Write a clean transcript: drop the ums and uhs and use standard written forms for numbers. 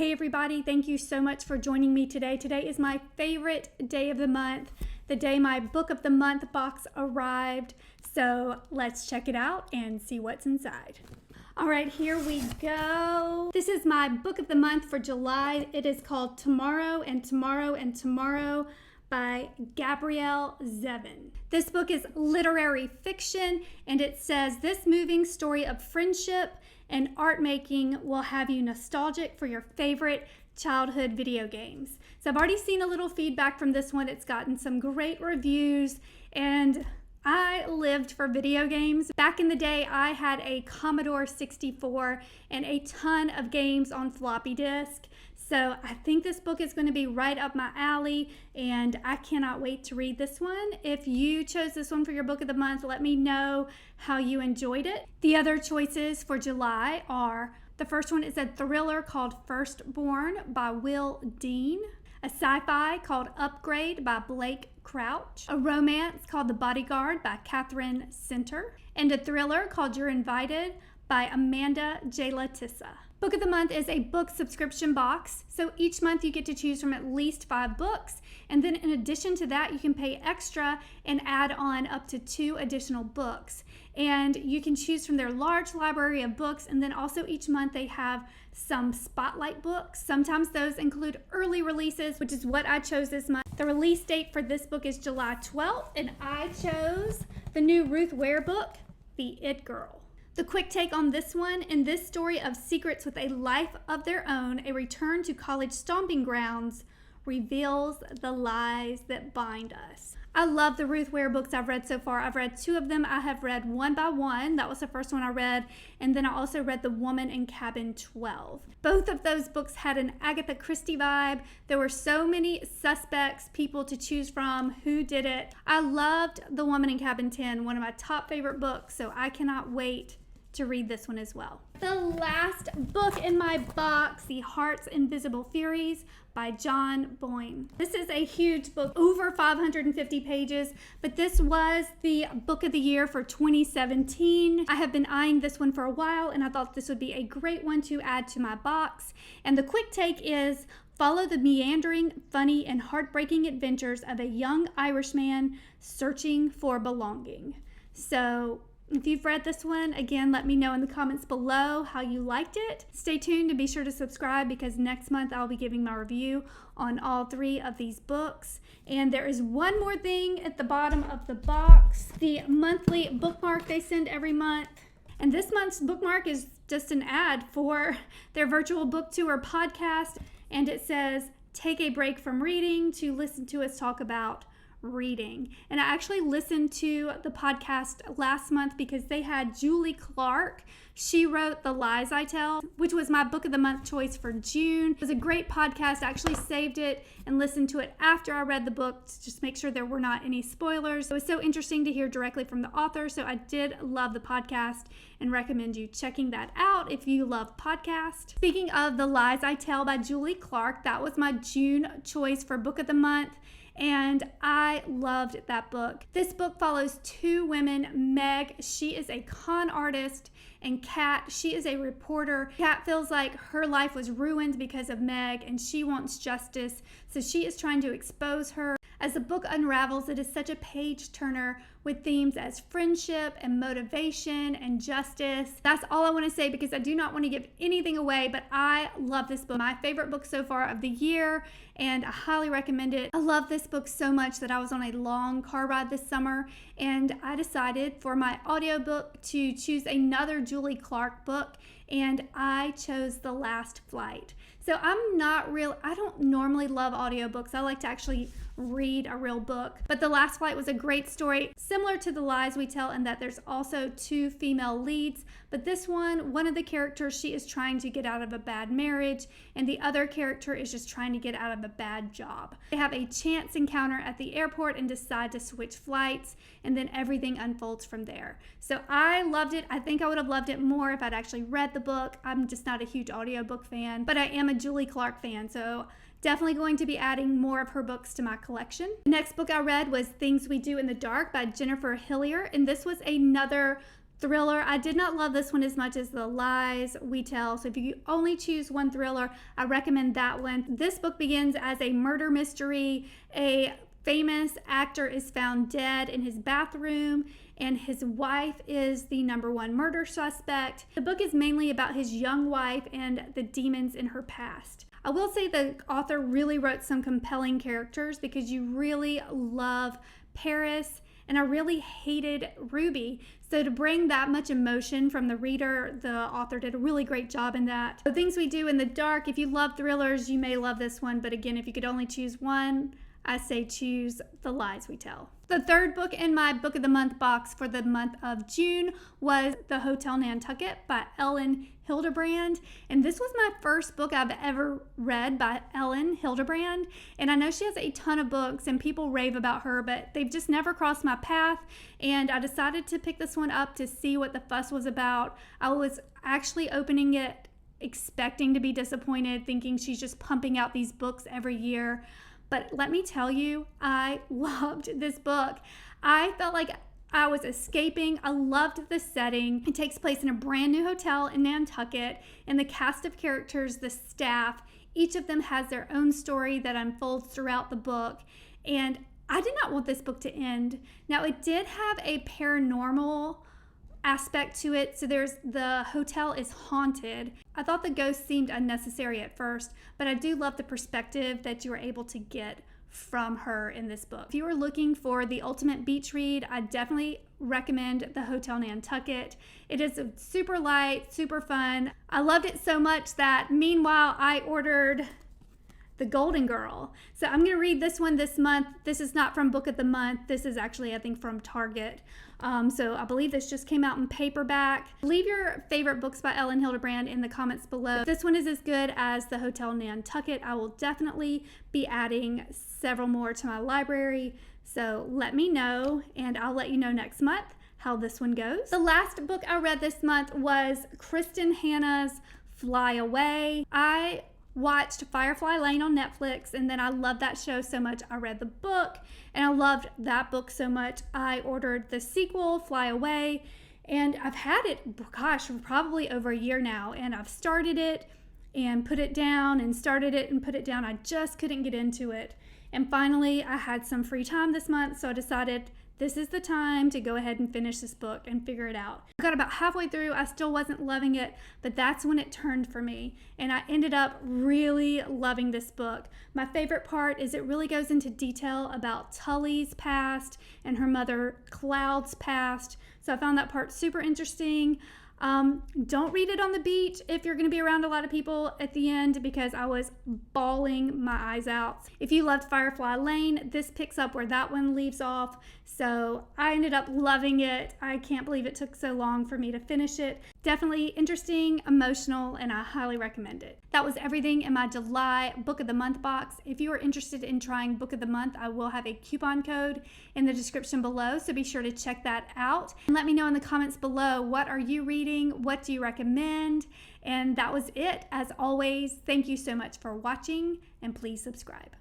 Hey everybody, thank you so much for joining me today. Today is my favorite day of the month, the day my book of the month box arrived. So let's check it out and see what's inside. All right, here we go. This is my book of the month for July. It is called Tomorrow and Tomorrow and Tomorrow by Gabrielle Zevin. This book is literary fiction, and it says this moving story of friendship and art making will have you nostalgic for your favorite childhood video games. So I've already seen a little feedback from this one. It's gotten some great reviews, and I lived for video games. Back in the day, I had a Commodore 64 and a ton of games on floppy disk. So I think this book is going to be right up my alley, and I cannot wait to read this one. If you chose this one for your book of the month, let me know how you enjoyed it. The other choices for July are, the first one is a thriller called Firstborn by Will Dean, a sci-fi called Upgrade by Blake Crouch, a romance called The Bodyguard by Catherine Center, and a thriller called You're Invited by Amanda J. Latissa. Book of the Month is a book subscription box, so each month you get to choose from at least 5 books, and then in addition to that, you can pay extra and add on up to 2 additional books. And you can choose from their large library of books, and then also each month they have some spotlight books. Sometimes those include early releases, which is what I chose this month. The release date for this book is July 12th, and I chose the new Ruth Ware book, The It Girl. The quick take on this one: in this story of secrets with a life of their own, a return to college stomping grounds reveals the lies that bind us. I love the Ruth Ware books I've read so far. I've read 2 of them. I have read One by One. That was the first one I read. And then I also read The Woman in Cabin 12. Both of those books had an Agatha Christie vibe. There were so many suspects, people to choose from, who did it. I loved The Woman in Cabin 10, one of my top favorite books, so I cannot wait to read this one as well. The last book in my box, The Heart's Invisible Furies by John Boyne. This is a huge book, over 550 pages, but this was the book of the year for 2017. I have been eyeing this one for a while, and I thought this would be a great one to add to my box. And the quick take is, follow the meandering, funny, and heartbreaking adventures of a young Irishman searching for belonging. So if you've read this one, again, let me know in the comments below how you liked it. Stay tuned and be sure to subscribe, because next month I'll be giving my review on all 3 of these books. And there is one more thing at the bottom of the box, the monthly bookmark they send every month. And this month's bookmark is just an ad for their virtual book tour podcast. And it says, take a break from reading to listen to us talk about reading. And I actually listened to the podcast last month because they had Julie Clark. She wrote The Lies I Tell, which was my book of the month choice for June. It was a great podcast. I actually saved it and listened to it after I read the book to just make sure there were not any spoilers. It was so interesting to hear directly from the author, so I did love the podcast and recommend you checking that out if you love podcasts. Speaking of The Lies I Tell by Julie Clark, that was my June choice for book of the month, and I loved that book. This book follows 2 women. Meg, she is a con artist, and Kat, she is a reporter. Kat feels like her life was ruined because of Meg, and she wants justice, so she is trying to expose her. As the book unravels, it is such a page-turner with themes as friendship and motivation and justice. That's all I want to say, because I do not want to give anything away, but I love this book. My favorite book so far of the year, and I highly recommend it. I love this book so much that I was on a long car ride this summer, and I decided for my audiobook to choose another Julie Clark book, and I chose The Last Flight. So I don't normally love audiobooks. I like to actually read a real book. But The Last Flight was a great story, similar to The Lies We Tell, in that there's also 2 female leads. But this one of the characters, she is trying to get out of a bad marriage, and the other character is just trying to get out of a bad job. They have a chance encounter at the airport and decide to switch flights, and then everything unfolds from there. So I loved it. I think I would have loved it more if I'd actually read the book. I'm just not a huge audiobook fan, but I am a Julie Clark fan, so definitely going to be adding more of her books to my collection. The next book I read was Things We Do in the Dark by Jennifer Hillier, and this was another thriller. I did not love this one as much as The Lies We Tell. So if you only choose one thriller, I recommend that one. This book begins as a murder mystery. A famous actor is found dead in his bathroom, and his wife is the #1 murder suspect. The book is mainly about his young wife and the demons in her past. I will say the author really wrote some compelling characters because you really love Paris, and I really hated Ruby. So to bring that much emotion from the reader, the author did a really great job in that. The Things We Do in the Dark, if you love thrillers, you may love this one. But again, if you could only choose one, I say choose The Lies We Tell. The third book in my Book of the Month box for the month of June was The Hotel Nantucket by Ellen Hildebrand. And this was my first book I've ever read by Ellen Hildebrand. And I know she has a ton of books and people rave about her, but they've just never crossed my path. And I decided to pick this one up to see what the fuss was about. I was actually opening it expecting to be disappointed, thinking she's just pumping out these books every year. But let me tell you, I loved this book. I felt like I was escaping. I loved the setting. It takes place in a brand new hotel in Nantucket, and the cast of characters, the staff, each of them has their own story that unfolds throughout the book. And I did not want this book to end. Now, it did have a paranormal aspect to it. So the hotel is haunted. I thought the ghost seemed unnecessary at first, but I do love the perspective that you were able to get from her in this book. If you are looking for the ultimate beach read, I definitely recommend The Hotel Nantucket. It is super light, super fun. I loved it so much that meanwhile I ordered The Golden Girl. So I'm going to read this one this month. This is not from Book of the Month. This is actually, I think, from Target. So I believe this just came out in paperback. Leave your favorite books by Ellen Hildebrand in the comments below. If this one is as good as The Hotel Nantucket, I will definitely be adding several more to my library. So let me know, and I'll let you know next month how this one goes. The last book I read this month was Kristen Hanna's Fly Away. I watched Firefly Lane on Netflix, and then I loved that show so much I read the book, and I loved that book so much I ordered the sequel, Fly Away, and I've had it, gosh, for probably over a year now, and I've started it and put it down and started it and put it down. I just couldn't get into it, and finally I had some free time this month, so I decided this is the time to go ahead and finish this book and figure it out. I got about halfway through, I still wasn't loving it, but that's when it turned for me, and I ended up really loving this book. My favorite part is it really goes into detail about Tully's past and her mother Cloud's past, so I found that part super interesting. Don't read it on the beach if you're going to be around a lot of people at the end, because I was bawling my eyes out. If you loved Firefly Lane, this picks up where that one leaves off. So I ended up loving it. I can't believe it took so long for me to finish it. Definitely interesting, emotional, and I highly recommend it. That was everything in my July Book of the Month box. If you are interested in trying Book of the Month, I will have a coupon code in the description below, so be sure to check that out. And let me know in the comments below, what are you reading? What do you recommend? And that was it. As always, thank you so much for watching, and please subscribe.